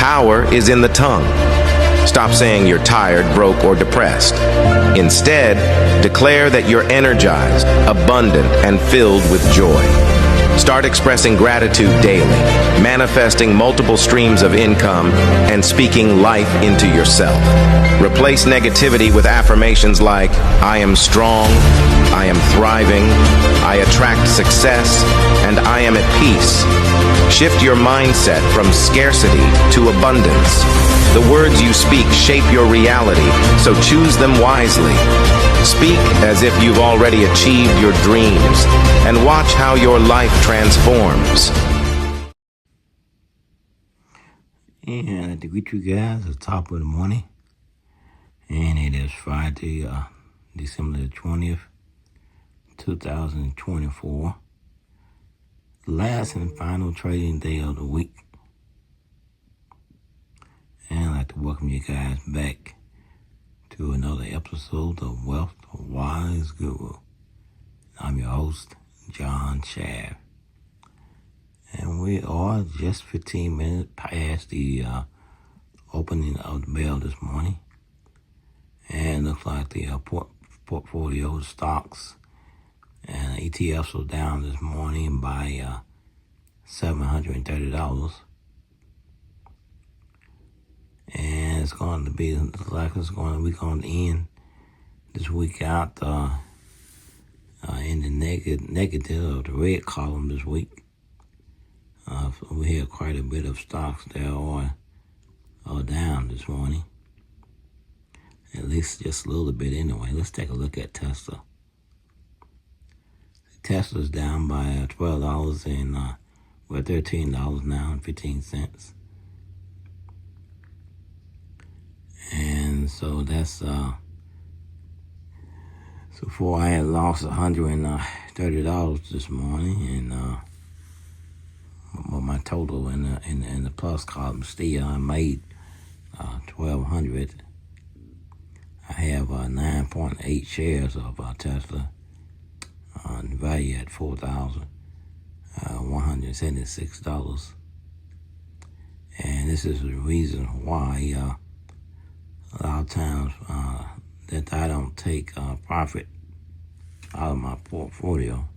Power is in the tongue. Stop saying you're tired, broke, or depressed. Instead, declare that you're energized, abundant, and filled with joy. Start expressing gratitude daily, manifesting multiple streams of income, and speaking life into yourself. Replace negativity with affirmations like, I am strong, I am thriving, I attract success, and I am at peace. Shift your mindset from scarcity to abundance. The words you speak shape your reality, so choose them wisely. Speak as if you've already achieved your dreams, and watch how your life transforms. And I'd like to greet you guys at the top of the morning. And it is Friday, December the 20th, 2024. Last and final trading day of the week. And I'd like to welcome you guys back to another episode of WealthWiseGuru. I'm your host, John Shav. And we are just 15 minutes past the opening of the bell this morning. And it looks like the portfolio stocks and ETFs are down this morning by $730. And it's going to be like we're going to end this week out in the negative of the red column this week. So we had quite a bit of stocks that are down this morning. At least just a little bit anyway. Let's take a look at Tesla. Tesla's down by $12 and we're $13 now and 15 cents. And so that's so far I had lost $130 this morning, and my total in the plus column still I made $1,200. I have 9.8 shares of Tesla, value at $4,176. And this is the reason why a lot of times that I don't take profit out of my portfolio.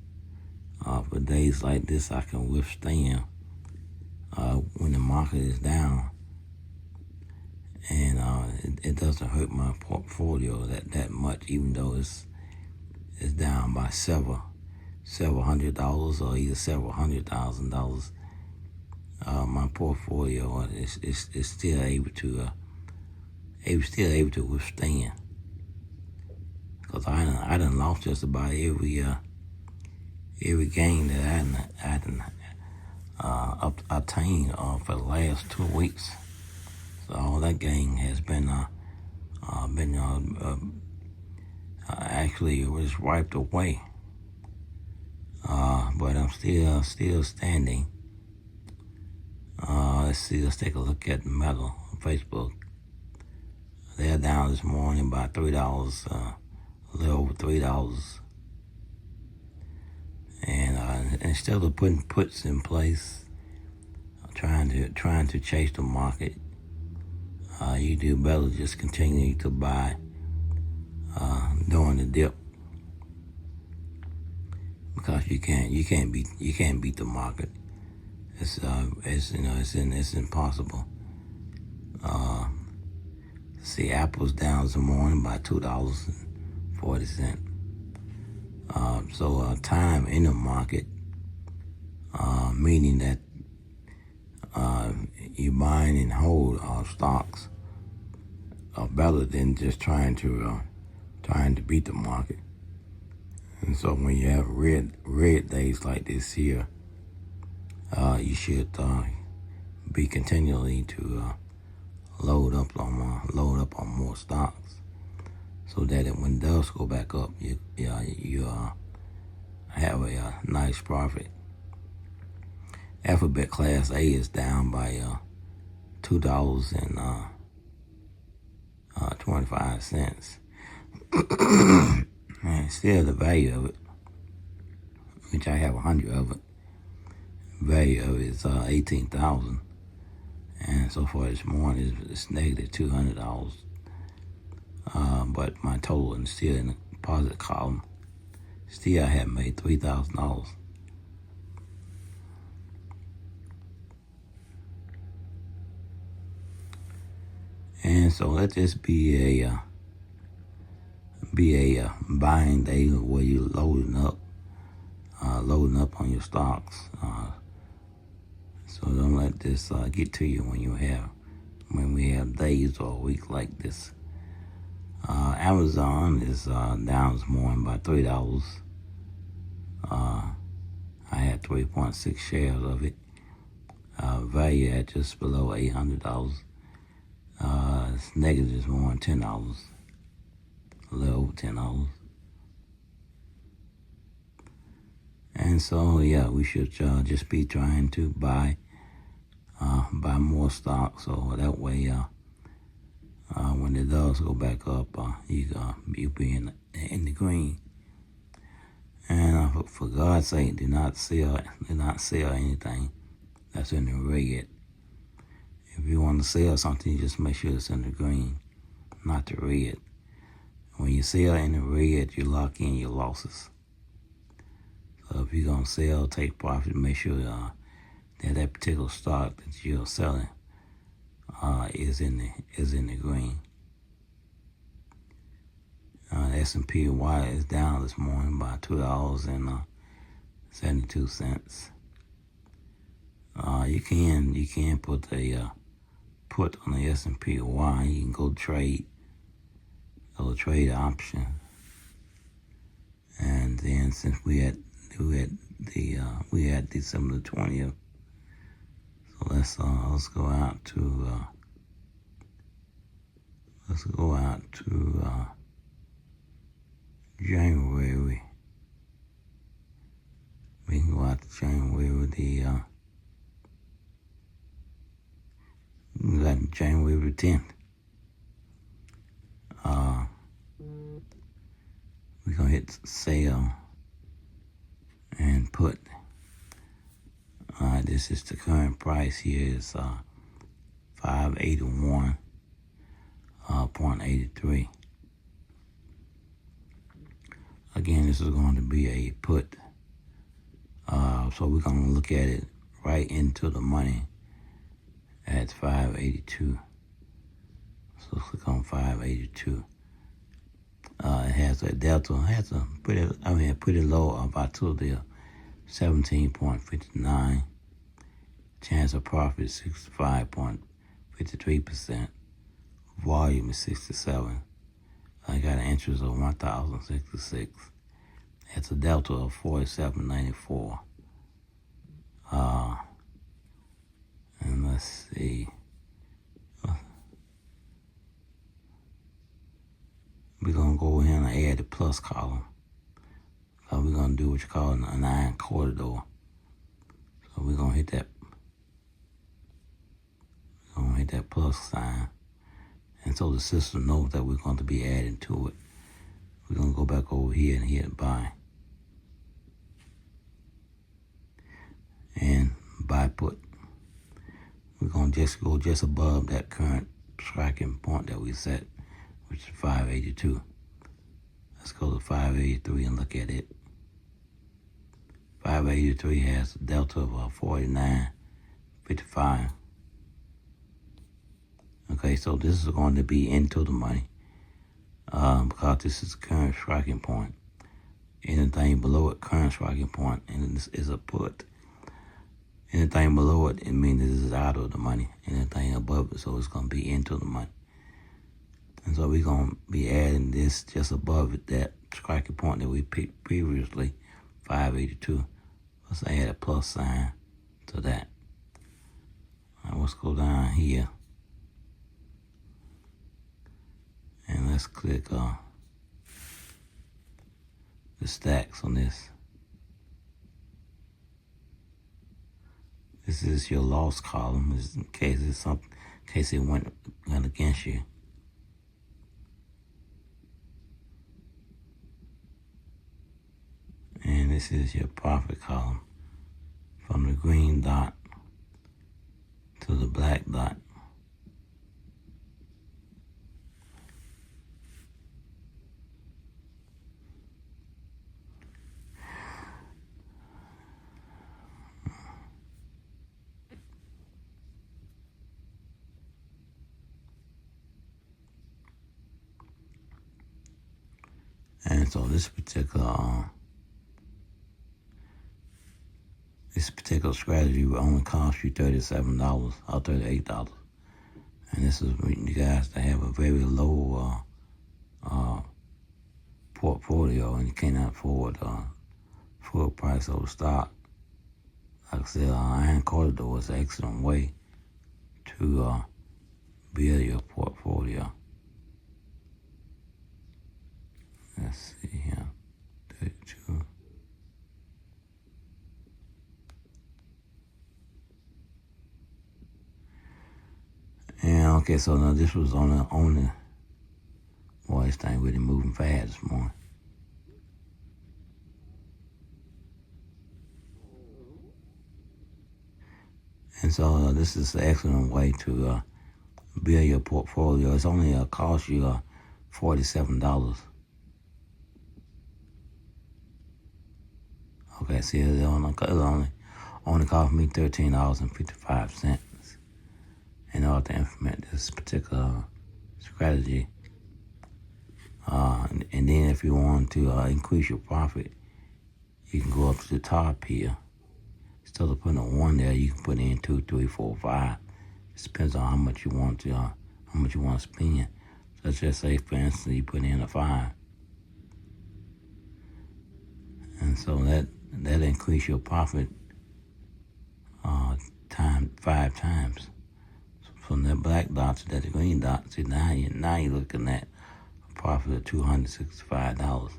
For days like this, I can withstand when the market is down. And it doesn't hurt my portfolio that much, even though it's down by several $100s or either several $100,000. My portfolio is still able to withstand, because I done lost just about every gain that I obtained for the last 2 weeks. So all that gain has been actually it was wiped away. But I'm still standing. Let's see. Let's take a look at the metal on Facebook. They're down this morning by $3, a little over $3. And instead of putting puts in place, trying to chase the market, you do better just continue to buy during the dip, because you can't beat the market. It's impossible. See, Apple's down this morning by $2.40. So time in the market, meaning that you buying and hold stocks are better than just trying to beat the market. And so when you have red days like this here, you should be continually to load up on more stocks, so that when it does go back up, you have a nice profit. Alphabet Class A is down by $2.25. And still the value of it, which I have 100 of it, value of it is $18,000. And so far this morning, it's negative $200. But my total is still in the positive column. Still, I have made $3,000. And so let this be a buying day where you're loading up on your stocks. So don't let this get to you when we have days or a week like this. Amazon is down this morning by $3. I had 3.6 shares of it. Value at just below $800. It's negative this morning, $10. A little over $10. And so, yeah, we should just be trying to buy more stock, so that way, when it does go back up, you'll be in the green. And for God's sake, do not sell anything that's in the red. If you want to sell something, you just make sure it's in the green, not the red. When you sell in the red, you lock in your losses. So if you're gonna sell, take profit, make sure that particular stock that you're selling is in the green. The S&P Y is down this morning by $2.72. You can put a put on the S&P Y. You can go trade option. And then since we had December the 20th, so let's go out to January. We can go out to January with we got January 10th. We're gonna hit sale and put. This is the current price here is 581.83. Again, this is going to be a put. So we're gonna look at it right into the money at 582. So click on 582. It has a delta. It has a pretty low about to the 17.59. Chance of profit 65.53%. Volume is 67. I got an interest of 1,066. It's a delta of 47.94. And let's see. We're gonna go in and add the plus column. So we're gonna do what you call a 9 corridor. So we're gonna hit that. We're gonna hit that plus sign, and so the system knows that we're going to be adding to it. We're gonna go back over here and hit buy, and buy put. We're gonna just go just above that current striking point that we set, which is 582. Let's go to 583 and look at it. 583 has a delta of 49.55. Okay, so this is going to be into the money because this is the current striking point. Anything below it, current striking point, and this is a put. Anything below it, it means this is out of the money. Anything above it, so it's going to be into the money. And so we're going to be adding this just above it, that striking point that we picked previously, 582. Let's add a plus sign to that. Now let's go down here. And let's click the stacks on this. This is your loss column, just in case it's something, in case it went against you. And this is your profit column, from the green dot to the black dot. so this particular strategy will only cost you $37 or $38. And this is for you guys that have a very low portfolio and you cannot afford full price of the stock. Like I said, iron corridor is an excellent way to build your portfolio. Let's see here, 32. And okay, so now this was on the boy, this thing really moving fast this morning. And so this is an excellent way to build your portfolio. It's only cost you $47. Okay, see, it only cost me $13.55 in order to implement this particular strategy. And then if you want to increase your profit, you can go up to the top here. Instead of putting a 1 there, you can put in 2, 3, 4, 5. It depends on how much you want to spend. So let's just say, for instance, you put in a 5, and so that increase your profit 5 times. So from that black dot to that green dot, see now you're looking at a profit of $265.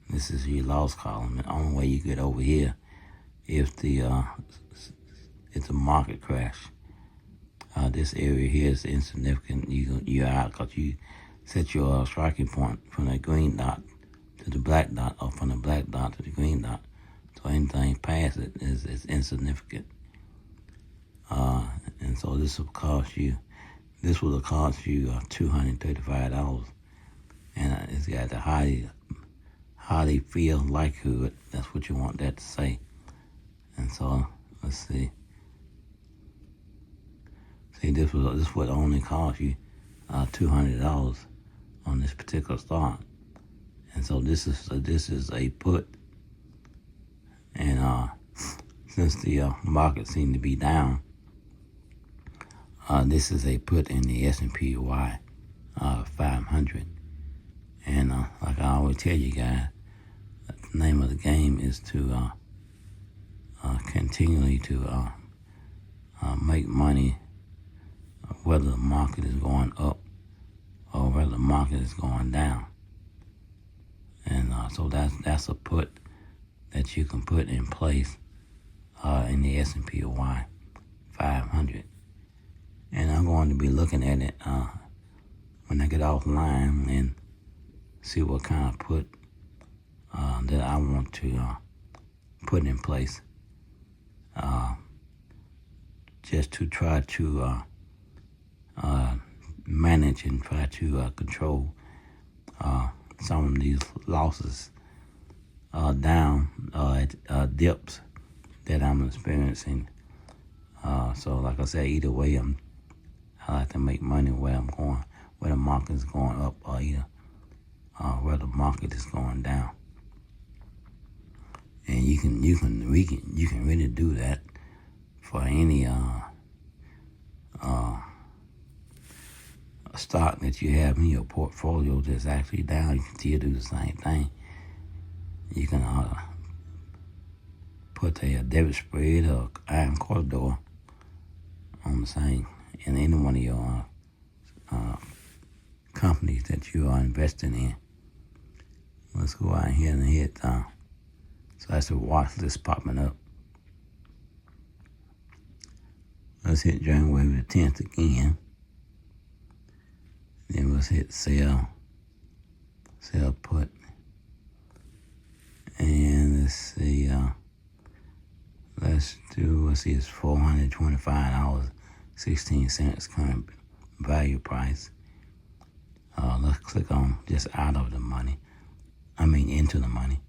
This is your loss column. The only way you get over here if it's a market crash. This area here is insignificant. You're out because you set your striking point from the green dot to the black dot, or from the black dot to the green dot. So anything past it is insignificant. And so this will cost you $235, and it's got the highly feel likelihood. That's what you want that to say. And so let's see. See, this would only cost you $200 on this particular stock. And so this is a put. And since the market seemed to be down, this is a put in the S&P 500. And like I always tell you guys, the name of the game is to continually to make money, whether the market is going up or whether the market is going down. And so that's a put that you can put in place in the S&P 500. And I'm going to be looking at it when I get offline and see what kind of put that I want to put in place, just to try to manage and try to control some of these losses down at dips that I'm experiencing. So like I said, either way, I like to make money where I'm going, where the market is going up, or either where the market is going down. And you can really do that for any stock that you have in your portfolio that's actually down. You can still do the same thing. You can put a debit spread or iron corridor on the same in any one of your companies that you are investing in. Let's go out here and hit. So that's a watch list popping up. Let's hit January the 10th again. Then let's hit sell put. And let's see, it's $425.16 current value price. Let's click on just out of the money. Into the money.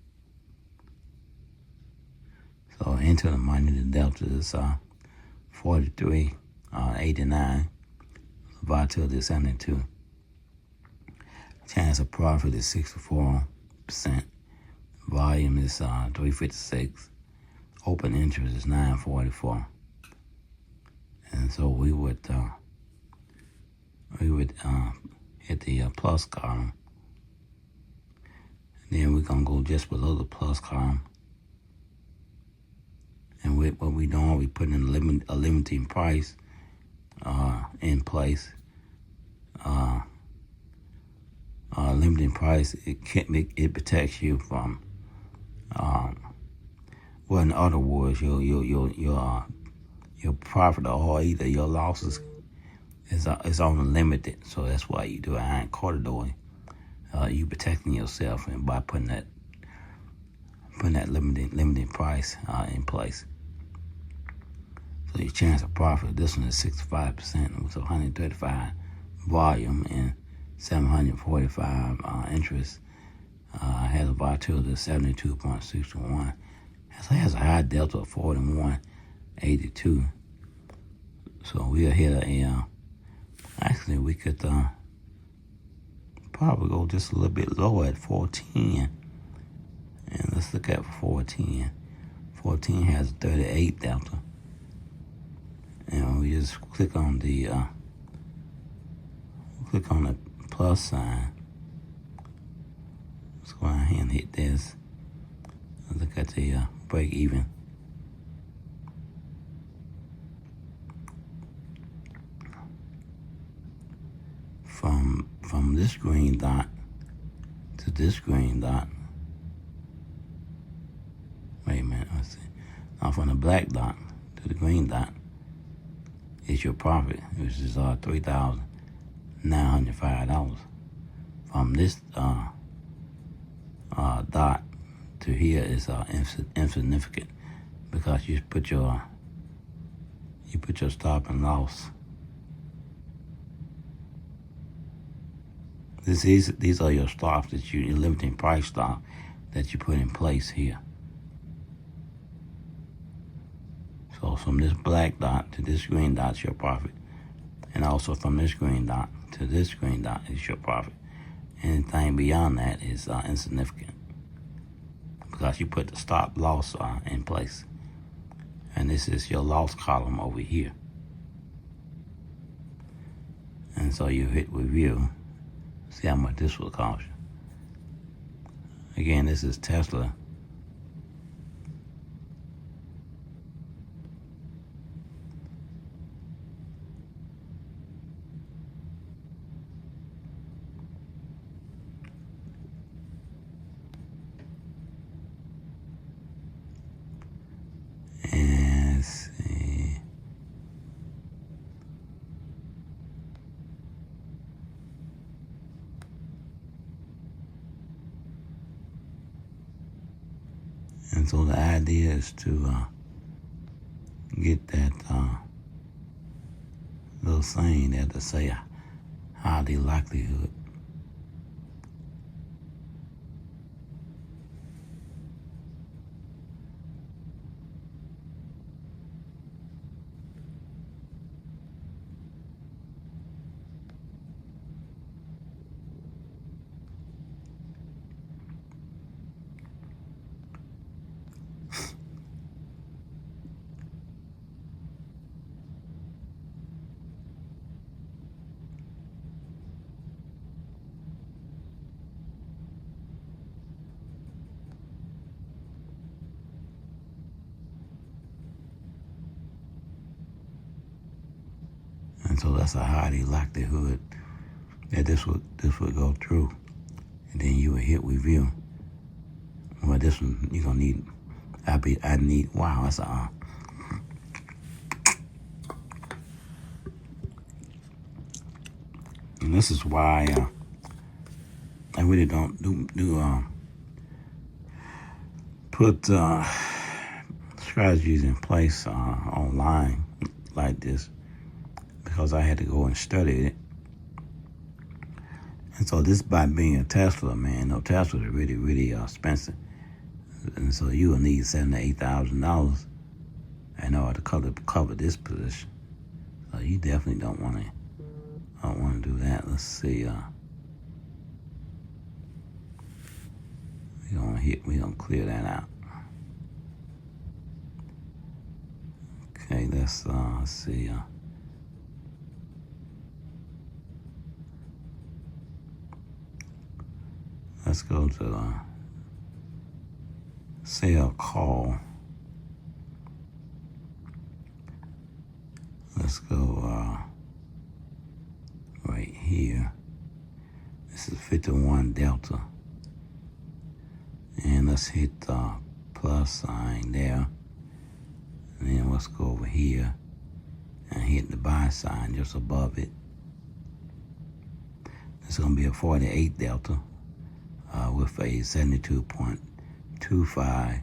So into the money, the delta is 43.89. Volatility is 72. Chance of profit is 64%. 65%. Volume is 356. Open interest is 944. And so we would hit the plus column. Then we're gonna go just below the plus column. And what we doing, we putting in a limiting price in place. Limiting price, it protects you from well, in other words, your profit or either your losses is only limited. So that's why you do a high corridor. You protecting yourself and by putting that limiting price in place. So your chance of profit, this one is 65%, with 135 volume and 745 interest. Has a volatility of 72.61. Has a high delta of 41.82. So we'll hit actually we could probably go just a little bit lower at 410. And let's look at 410. 410 has a 38 delta. And we just click on the plus sign. Let's go ahead and hit this. Look at the break even. From this green dot to this green dot. Wait a minute, let's see. Now from the black dot to the green dot is your profit, which is $3,905. From this dot to here is insignificant because you put your stop and loss. These are your stops that your limiting price stop that you put in place here. So from this black dot to this green dot is your profit. And also from this green dot to this green dot is your profit. Anything beyond that is insignificant because you put the stop loss in place. And this is your loss column over here. And so you hit review. See how much this will cost you. Again, this is Tesla. And let's see. And so the idea is to get that little saying there to say highly likelihood. And so that's a highly likelihood that this would go through. And then you would hit review. Well, this one you're gonna need. Wow, that's a. And this is why I really don't put strategies in place online like this, because I had to go and study it. And so this, by being a Tesla, man, no, Teslas are really, really expensive. And so you will need $7,000 to $8,000 in order to cover this position. So you definitely don't want to do that. Let's see. we're gonna clear that out. Okay, let's see. Let's go to sell call. Let's go right here. This is 51 delta. And let's hit the plus sign there. And then let's go over here and hit the buy sign just above it. It's going to be a 48 delta with a 72.25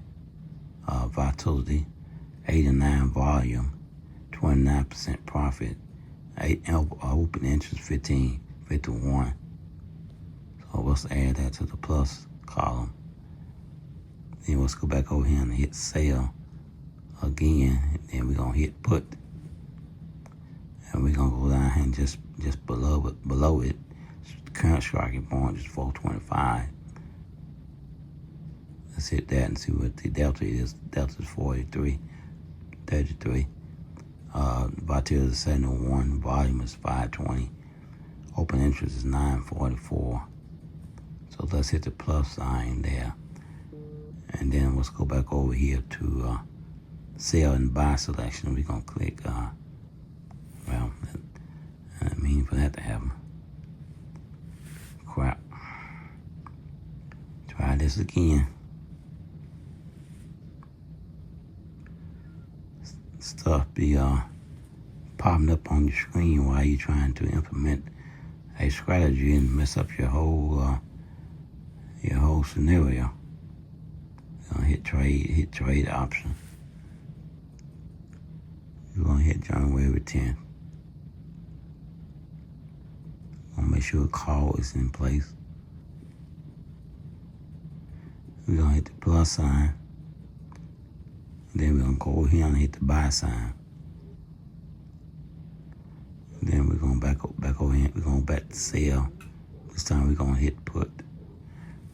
volatility, 89 volume, 29% profit, open interest 15.51. So let's add that to the plus column. Then let's go back over here and hit sell again. And then we're gonna hit put, and we're gonna go down here and just below it. Current striking point is 425. Let's hit that and see what the delta is. Delta is 43.33. Volatility is 71. Volume is 520. Open interest is 944. So let's hit the plus sign there. And then let's go back over here to sell and buy selection. We're going to click, well, I mean for that to happen. Crap. Try this again. Stuff be popping up on your screen while you're trying to implement a strategy and mess up your whole scenario. Hit trade option. You're gonna hit January 10th. Gonna make sure the call is in place. We're gonna hit the plus sign. Then we're gonna go over here and hit the buy sign. Then we're going back over here. We're going back to sell. This time we're gonna hit put.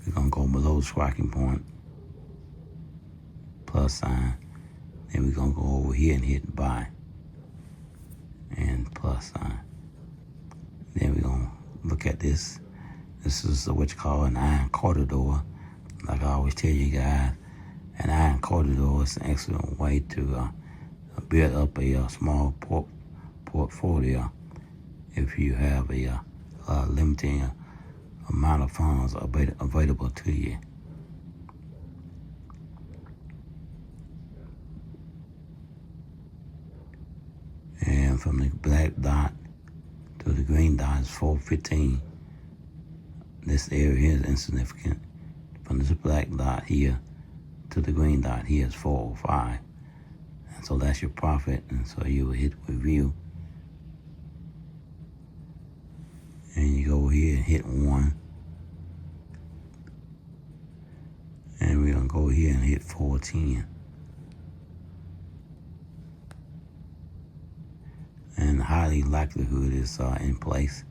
We're gonna go below the striking point. Plus sign. Then we're gonna go over here and hit buy. And plus sign. Then we're gonna look at this. This is what you call an iron corridor. Like I always tell you guys, an iron corridor is an excellent way to build up a small portfolio if you have a limiting amount of funds available to you. And from the black dot to the green dot is 415. This area here is insignificant. From this black dot here to the green dot here is 405. And so that's your profit. And so you will hit review. And you go here and hit 1. And we're going to go here and hit 410. And the highly likelihood is in place.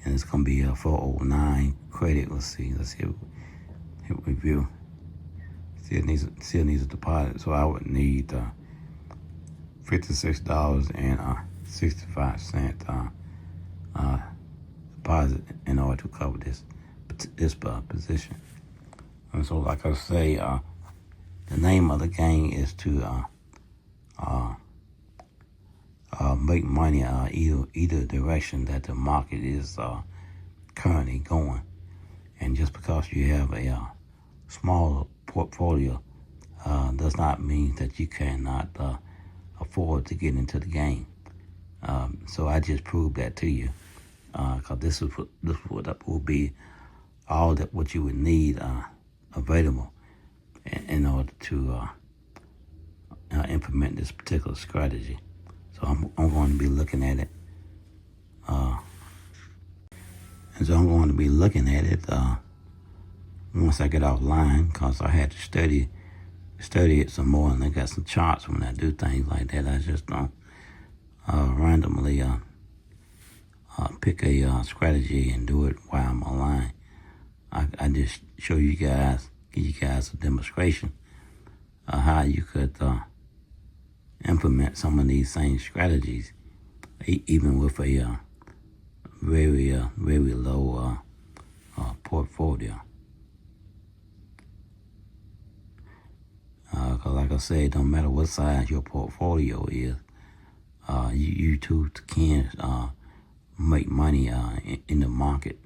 And it's going to be a 409 credit. Let's hit review. Still needs a deposit. So I would need $56.65 deposit in order to cover this position. And so, like I say, the name of the game is to make money either direction that the market is currently going. And just because you have a small portfolio does not mean that you cannot afford to get into the game. So I just proved that to you, because this will be all that what you would need available in order to implement this particular strategy. So I'm going to be looking at it. And so I'm going to be looking at it once I get offline, because I had to study it some more, and I got some charts when I do things like that. I just don't randomly pick a strategy and do it while I'm online. I just show you guys, give you guys a demonstration of how you could implement some of these same strategies, even with a very low portfolio. 'Cause like I said, no matter what size your portfolio is, you too can make money in the market.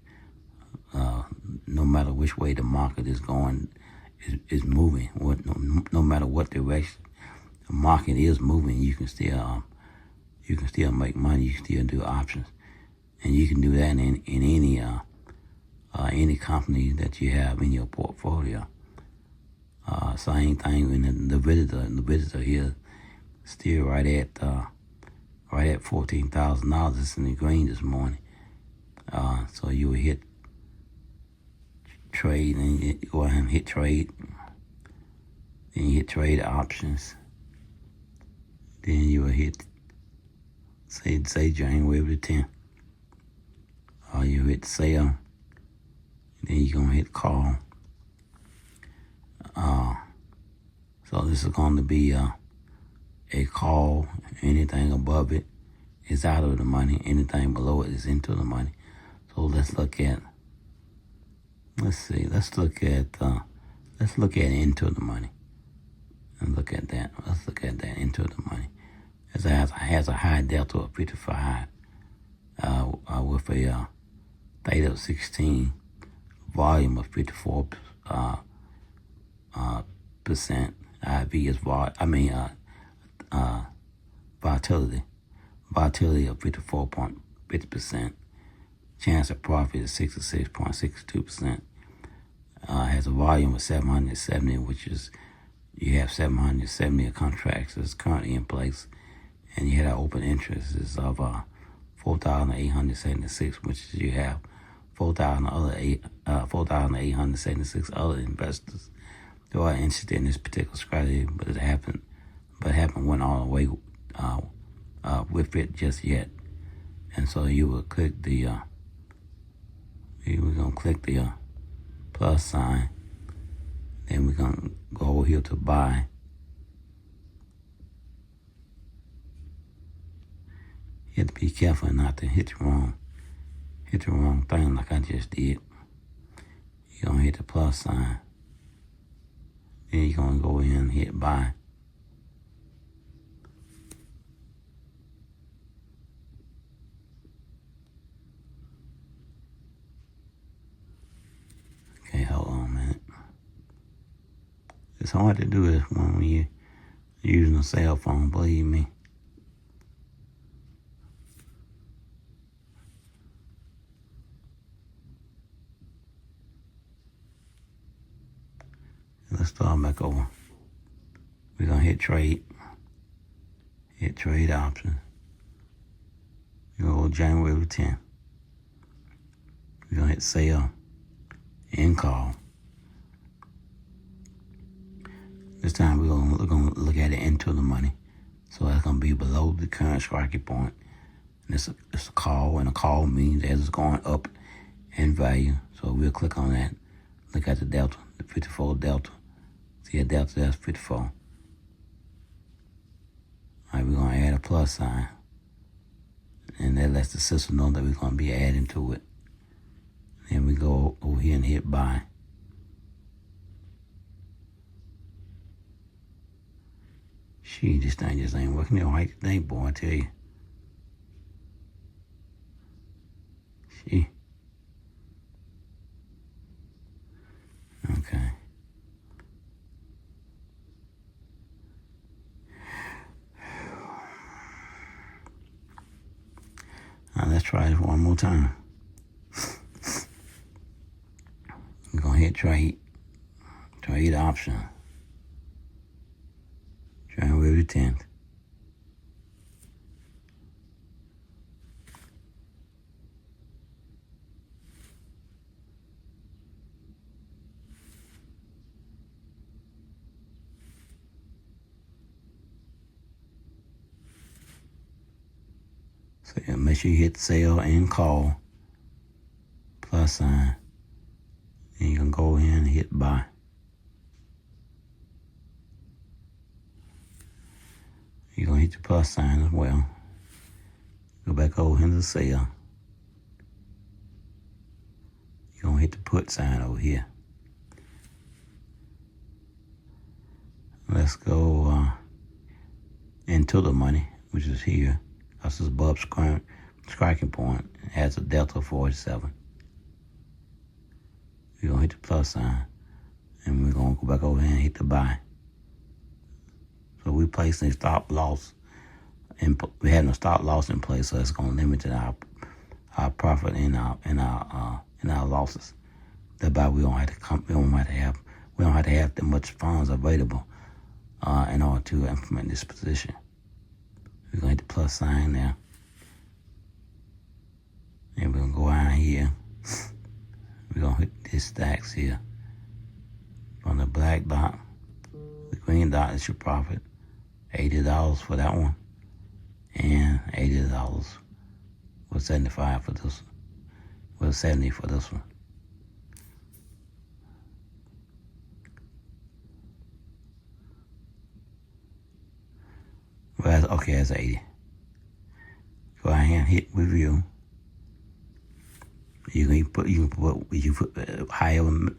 No matter which way the market is going, is moving. No matter what direction the market is moving, you can still make money. You can still do options, and you can do that in any company that you have in your portfolio. Same thing in the visitor here, still right at $14,000. It's in the green this morning. So you will hit trade, and you go ahead and hit trade. Then you hit trade options. Then you will hit say January the 10th. You hit sell. Then you're gonna hit call. So this is going to be a call. Anything above it is out of the money. Anything below it is into the money. So let's look at into the money. And look at that. Let's look at that into the money. It has a high delta of 55 with a theta of 16, volume of 54 percent. IV is volatility of 54.50%. Chance of profit is 66.62%. Has a volume of 770, which is, you have 770 contracts that's currently in place, and you had an open interest is of 4,876, which is you have 4,876 other investors who are interested in this particular strategy, but haven't went all the way with it just yet. And so you will click we're gonna click the plus sign. Then we're gonna go over here to buy. You have to be careful not to hit the wrong thing like I just did. You're gonna hit the plus sign. Then you're gonna go in and hit buy. Okay, hold on a minute. It's hard to do this when you're using a cell phone, believe me. Let's start back over. We're gonna hit trade options. We're gonna go January 10th. We're gonna hit sell and call. This time we're gonna look at it into the money. So that's gonna be below the current striking point. And it's a call, and a call means that it's going up in value. So we'll click on that. Look at the delta, the 54 delta. See a delta, that's 54. All right, we're gonna add a plus sign. And that lets the system know that we're gonna be adding to it. Then we go over here and hit buy. Gee, this thing just ain't working out right today, boy, I tell you. Gee. Okay. Now let's try this one more time. We're gonna hit trade option. January 10th. So yeah, make sure you hit sell and call, plus sign. Then you can go in and hit buy. You're going to hit the plus sign as well. Go back over into the sell. You're going to hit the put sign over here. Let's go into the money, which is here. This is above striking point. It has a delta of 47. We're going to hit the plus sign. And we're going to go back over here and hit the buy. So we placed a stop loss. And we had a stop loss in place, so it's going to limit our profit and our losses. Thereby, we don't have to have that much funds available in order to implement this position. We're going to hit the plus sign there. And we're going to go out here. We're going to hit these stacks here. From the black dot, the green dot is your profit. $80 for that one. And $80 with 75 for this one. With 70 for this one. Well, okay, that's 80. Go ahead and hit review. You can put however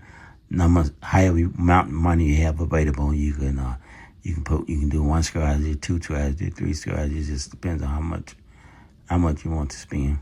amount of money you have available. You can do one strategy, two strategies, three strategies. It just depends on how much you want to spend.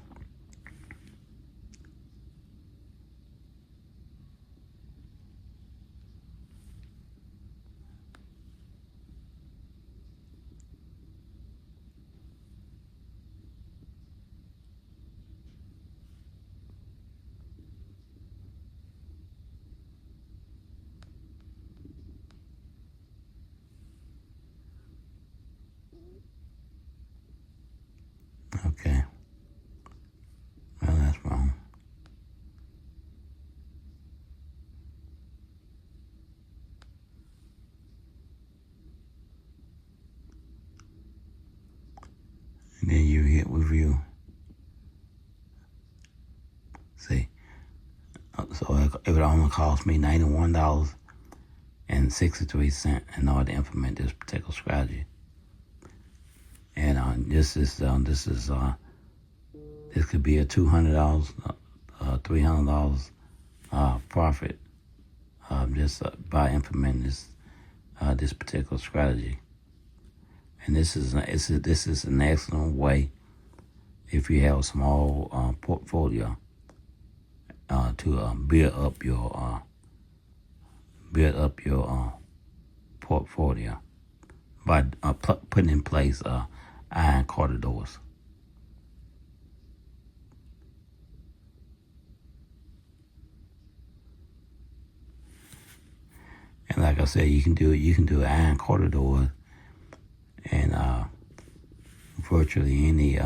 Okay. Well, that's wrong. And then you hit review. See. So it would only cost me $91.63 in order to implement this particular strategy. And this could be a $200, $300 profit just by implementing this particular strategy. And this is an excellent way if you have a small portfolio to build up your portfolio by putting in place iron corridors. And like I said, you can do iron corridors and virtually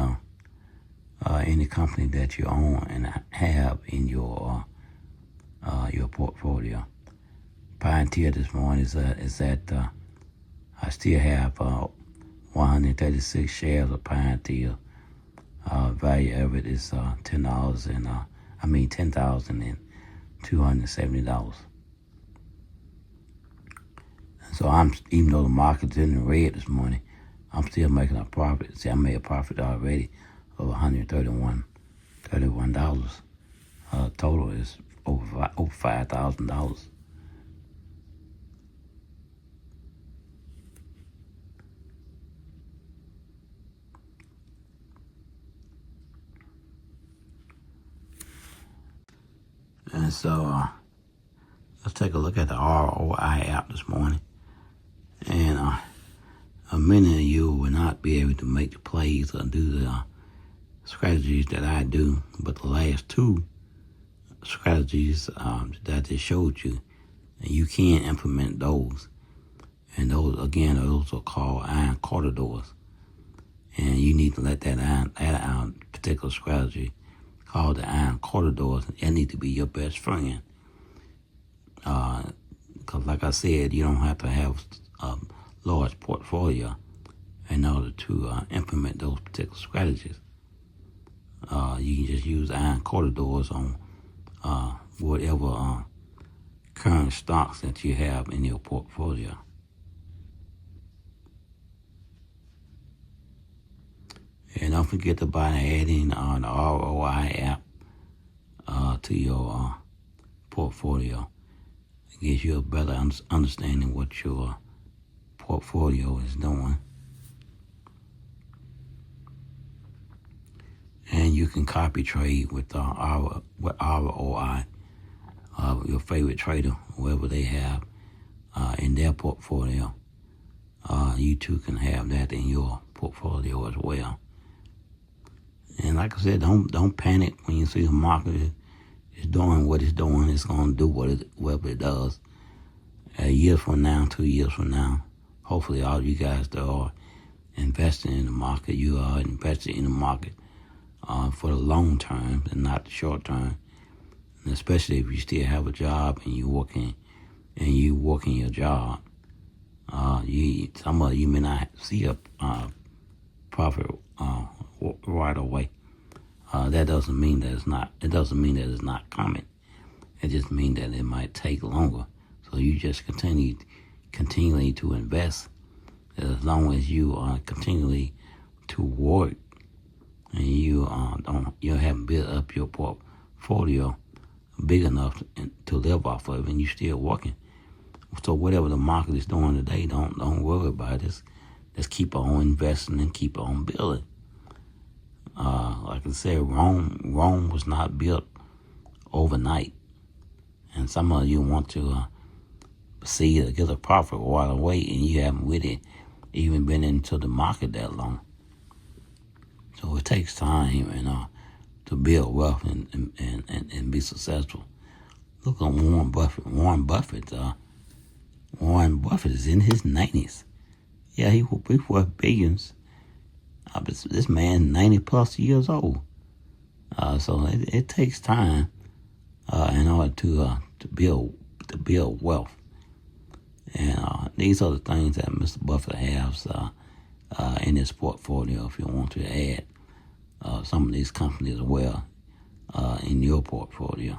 any company that you own and have in your portfolio. Pioneer this morning is that I still have 136 shares of Pioneer. Value of it is $10,270. So even though the market's in the red this morning, I'm still making a profit. See, I made a profit already of $131. Total is over $5,000. And so let's take a look at the ROI app this morning. And many of you will not be able to make the plays or do the strategies that I do, but the last two strategies that I just showed you, you can implement those. And those are called iron corridors. And you need to let that particular strategy called the iron corridors, that need to be your best friend. Because like I said, you don't have to have a large portfolio in order to implement those particular strategies. You can just use iron corridors on whatever current stocks that you have in your portfolio. And don't forget to buy and add in the ROI app to your portfolio. It gives you a better understanding what your portfolio is doing. And you can copy trade with ROI, your favorite trader, whoever they have in their portfolio. You too can have that in your portfolio as well. And like I said, don't panic when you see the market is doing what it's doing. It's going to do whatever it does. A year from now, 2 years from now, hopefully all you guys that are investing in the market, you are investing in the market for the long term and not the short term. And especially if you still have a job and you working your job. Some of you may not see a profit right away. That doesn't mean that it's not. It doesn't mean that it's not coming. It just means that it might take longer. So you just continually to invest. As long as you are continually to work, and you haven't built up your portfolio big enough to live off of, and you're still working. So whatever the market is doing today, don't worry about it. Just keep on investing and keep on building. Like I said, Rome was not built overnight. And some of you want to see or get a profit right away, and you haven't really even been into the market that long. So it takes time to build wealth and be successful. Look at Warren Buffett. Warren Buffett is in his 90s. Yeah, he's worth billions. But this man 90 plus years old. So it takes time in order to build wealth. And these are the things that Mr. Buffett has in his portfolio. If you want to add some of these companies as well in your portfolio.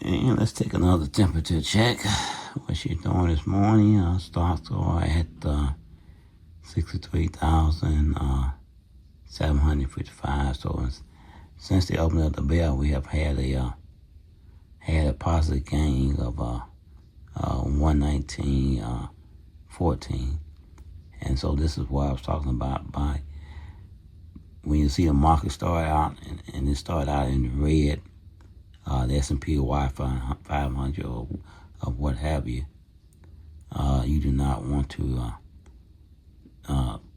And let's take another temperature check. What she's doing this morning, stocks are at 63,755. So since the opening of the bell, we have had a positive gain of 119.14. And so this is what I was talking about. By when you see the market start out and it start out in the red, the S&P or Y500 or what have you, you do not want to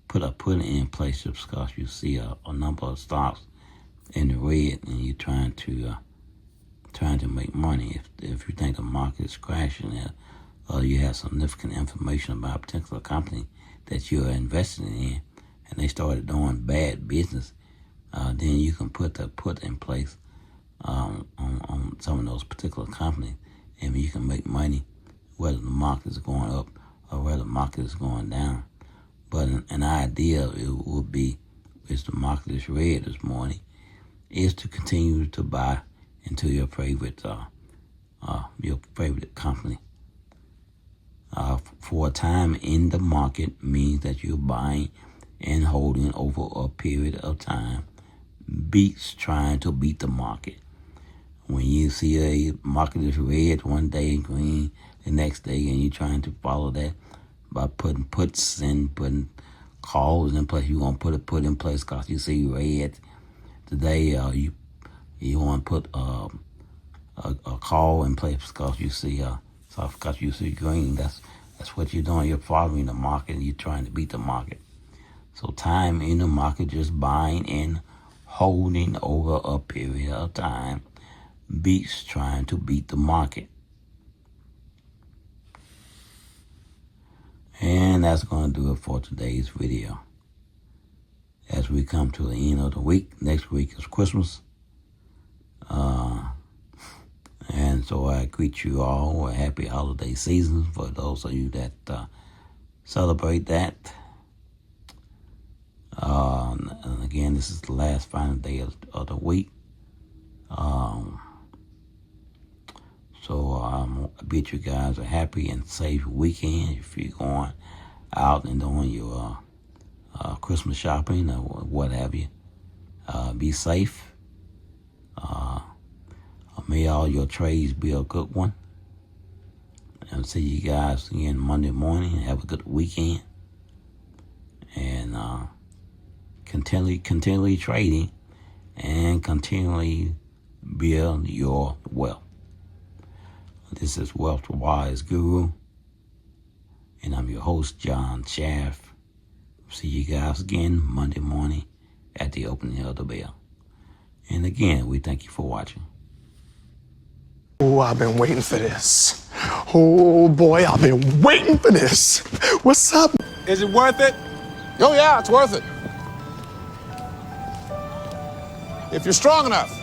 put it in place just because you see a number of stocks in the red and you're trying to make money. If you think the market is crashing, or you have significant information about a particular company that you're investing in, and they started doing bad business, then you can put in place on some of those particular companies, and you can make money whether the market is going up or whether the market is going down. But an idea it would be, if the market is red this morning, is to continue to buy into your favorite company. For a time in the market means that you're buying and holding over a period of time. Beats trying to beat the market. When you see a market is red one day and green the next day, and you're trying to follow that by putting puts and putting calls in place, you want to put in place because you see red today. You want to put a call in place because you see green. That's what you're doing. You're following the market and you're trying to beat the market. So time in the market, just buying and holding over a period of time, beats trying to beat the market. And that's going to do it for today's video. As we come to the end of the week, next week is Christmas. And so So I greet you all a happy holiday season for those of you that celebrate that. And again, this is the last final day of the week. So I bid you guys a happy and safe weekend. If you're going out and doing your Christmas shopping or what have you, be safe. May all your trades be a good one. And see you guys again Monday morning. Have a good weekend. And continually trading and continually build your wealth. This is WealthWiseGuru, and I'm your host, John Shaft. See you guys again Monday morning at the opening of the bell. And again, we thank you for watching. Oh, I've been waiting for this. Oh boy, I've been waiting for this. What's up? Is it worth it? Oh yeah, it's worth it. If you're strong enough.